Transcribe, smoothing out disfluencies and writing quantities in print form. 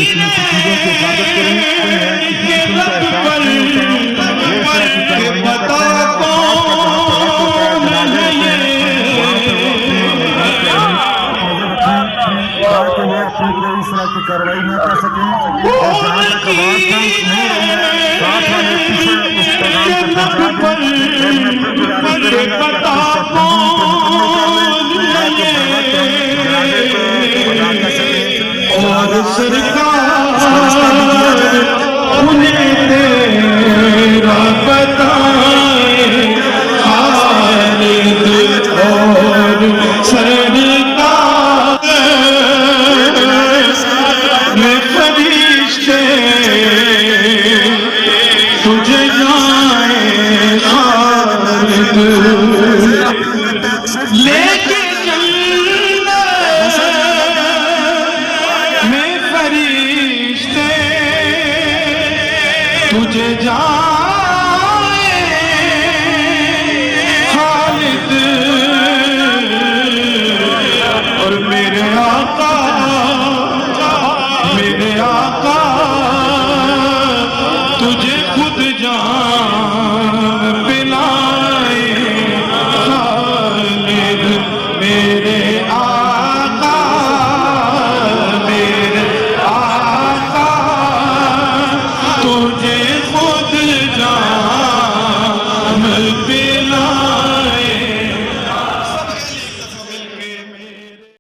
कितनी सी चीजों की हिफाजत करते हैं, किसी किस्म का एहसास नहीं होता। ये ऐसी कार्रवाइयां करते हैं और खासकर जहाँ पर रख होता है, जनाजे होते हैं, वहाँ पर वो अपने घर के अमीर नजर रखें ताकि वो अपनी कोई इस तरह की कार्रवाई न कर सकें। और जहाँ तक आवाज नहीं रही है, साथ वाले पीछे उस पैगाम को पहुंचा दें। और मैं फिर गुजारिश करूंगा कि अपनी सरपंचों को मुकम्मल कर लें ताकि बर वक्त हम जनाजे को अदा कर सकें। और सरकार इसका रास्ता भी दिया जाए। उन्हें तेरा बताए खालिद और सरकार में फरिश्ते तुझे गाए खालिद लेके तुझे जा